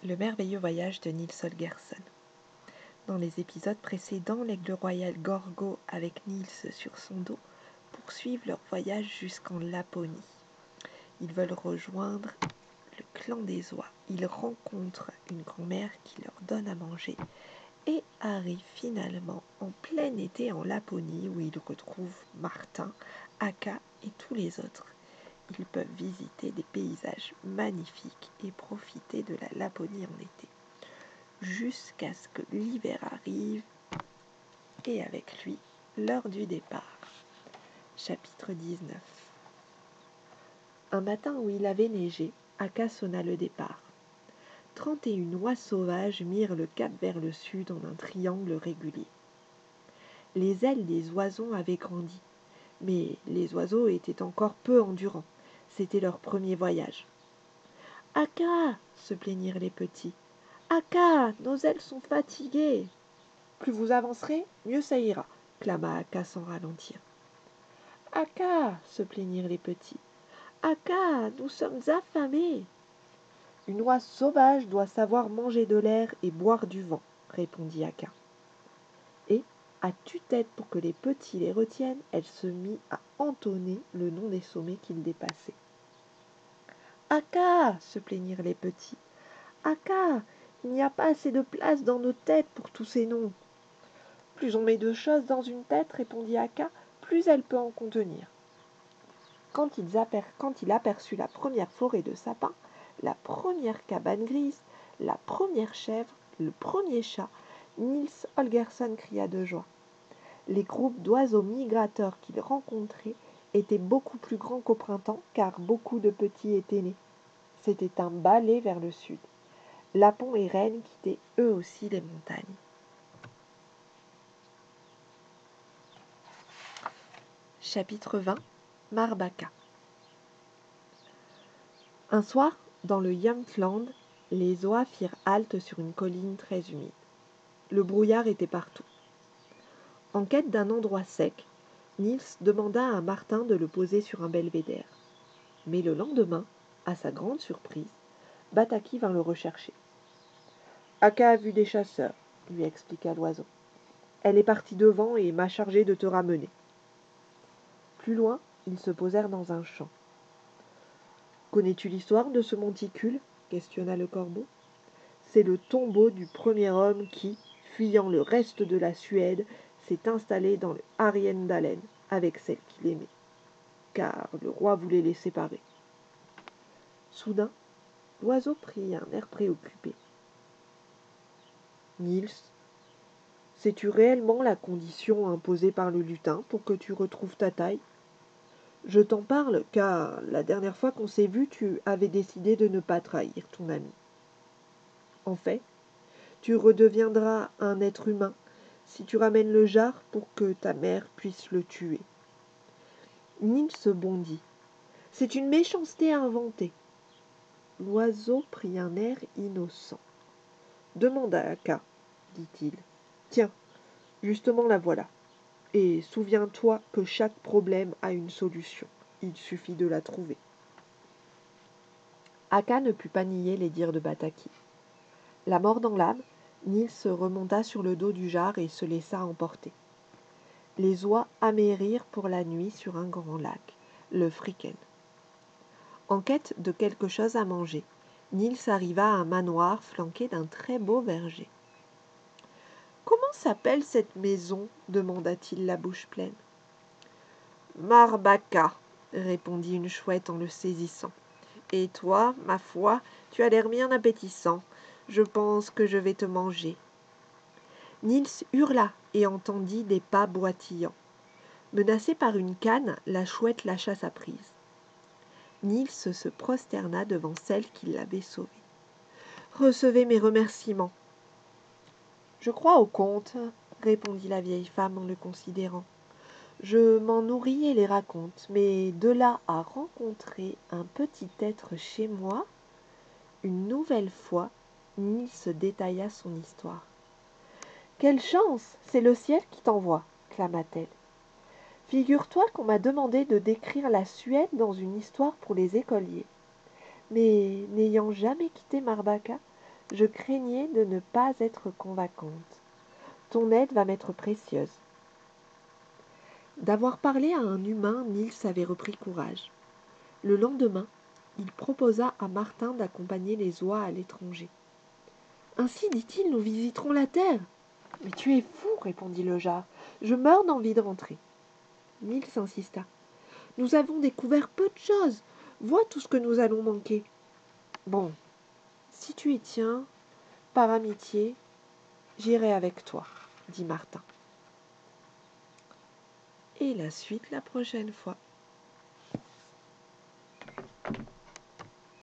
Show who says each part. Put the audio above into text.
Speaker 1: Le merveilleux voyage de Niels Holgersson. Dans les épisodes précédents, l'aigle royal Gorgo avec Niels sur son dos poursuivent leur voyage jusqu'en Laponie. Ils veulent rejoindre le clan des oies. Ils rencontrent une grand-mère qui leur donne à manger et arrivent finalement en plein été en Laponie où ils retrouvent Martin, Akka et tous les autres. Ils peuvent visiter des paysages magnifiques et profiter de la Laponie en été, jusqu'à ce que l'hiver arrive et avec lui l'heure du départ. Chapitre 19. Un matin où il avait neigé, Akka sonna le départ. 31 oies sauvages mirent le cap vers le sud en un triangle régulier. Les ailes des oiseaux avaient grandi, mais les oiseaux étaient encore peu endurants. C'était leur premier voyage. « Akka !» se plaignirent les petits. « Akka, nos ailes sont fatiguées !»« Plus vous avancerez, mieux ça ira !» clama Akka sans ralentir. « Akka !» se plaignirent les petits. « Akka, nous sommes affamés !»« Une oie sauvage doit savoir manger de l'air et boire du vent, » répondit Akka. Et, à tue-tête pour que les petits les retiennent, elle se mit à entonner le nom des sommets qu'ils dépassaient. « Akka !» se plaignirent les petits. « Akka, il n'y a pas assez de place dans nos têtes pour tous ces noms. »« Plus on met de choses dans une tête, répondit Akka, plus elle peut en contenir. » Quand il aperçut la première forêt de sapins, la première cabane grise, la première chèvre, le premier chat, Niels Holgersson cria de joie. Les groupes d'oiseaux migrateurs qu'il rencontrait étaient beaucoup plus grands qu'au printemps, car beaucoup de petits étaient nés. C'était un balai vers le sud. Lapons et rennes quittaient eux aussi les montagnes. Chapitre 20. Marbacka. Un soir, dans le Jämtland, les oies firent halte sur une colline très humide. Le brouillard était partout. En quête d'un endroit sec, Niels demanda à Martin de le poser sur un belvédère. Mais le lendemain, à sa grande surprise, Bataki vint le rechercher. « Akka a vu des chasseurs, » lui expliqua l'oiseau. « Elle est partie devant et m'a chargé de te ramener. » Plus loin, ils se posèrent dans un champ. « Connais-tu l'histoire de ce monticule ?» questionna le corbeau. « C'est le tombeau du premier homme qui, fuyant le reste de la Suède, s'est installé dans le Härjedalen avec celle qu'il aimait, car le roi voulait les séparer. » Soudain, l'oiseau prit un air préoccupé. « Niels, sais-tu réellement la condition imposée par le lutin pour que tu retrouves ta taille ? Je t'en parle car la dernière fois qu'on s'est vu, tu avais décidé de ne pas trahir ton ami. En fait, tu redeviendras un être humain si tu ramènes le jar pour que ta mère puisse le tuer. » Niels bondit. « C'est une méchanceté inventée. » L'oiseau prit un air innocent. « Demande à Akka, dit-il. Tiens, justement la voilà. Et souviens-toi que chaque problème a une solution. Il suffit de la trouver. » Akka ne put pas nier les dires de Bataki. La mort dans l'âme, Niels remonta sur le dos du jar et se laissa emporter. Les oies amérirent pour la nuit sur un grand lac, le Friken. En quête de quelque chose à manger, Niels arriva à un manoir flanqué d'un très beau verger. « Comment s'appelle cette maison ?» demanda-t-il la bouche pleine. « Marbacka, » répondit une chouette en le saisissant. « Et toi, ma foi, tu as l'air bien appétissant. Je pense que je vais te manger. » Niels hurla et entendit des pas boitillants. Menacé par une canne, la chouette lâcha sa prise. Niels se prosterna devant celle qui l'avait sauvé. « Recevez mes remerciements. »« Je crois au conte, » répondit la vieille femme en le considérant. « Je m'en nourris et les raconte, mais de là à rencontrer un petit être chez moi... » Une nouvelle fois, Niels détailla son histoire. « Quelle chance! C'est le ciel qui t'envoie, » clama-t-elle. « Figure-toi qu'on m'a demandé de décrire la Suède dans une histoire pour les écoliers. Mais n'ayant jamais quitté Marbacka, Je craignais de ne pas être convaincante. Ton aide va m'être précieuse. D'avoir parlé à un humain, Niels avait repris courage. Le lendemain, il proposa à Martin d'accompagner les oies à l'étranger. Ainsi, dit-il, nous visiterons la terre. Mais tu es fou, répondit le jar. Je meurs d'envie de rentrer. Niels insista. Nous avons découvert peu de choses. Vois tout ce que nous allons manquer. Bon, si tu y tiens, par amitié, j'irai avec toi, dit Martin. Et la suite la prochaine fois.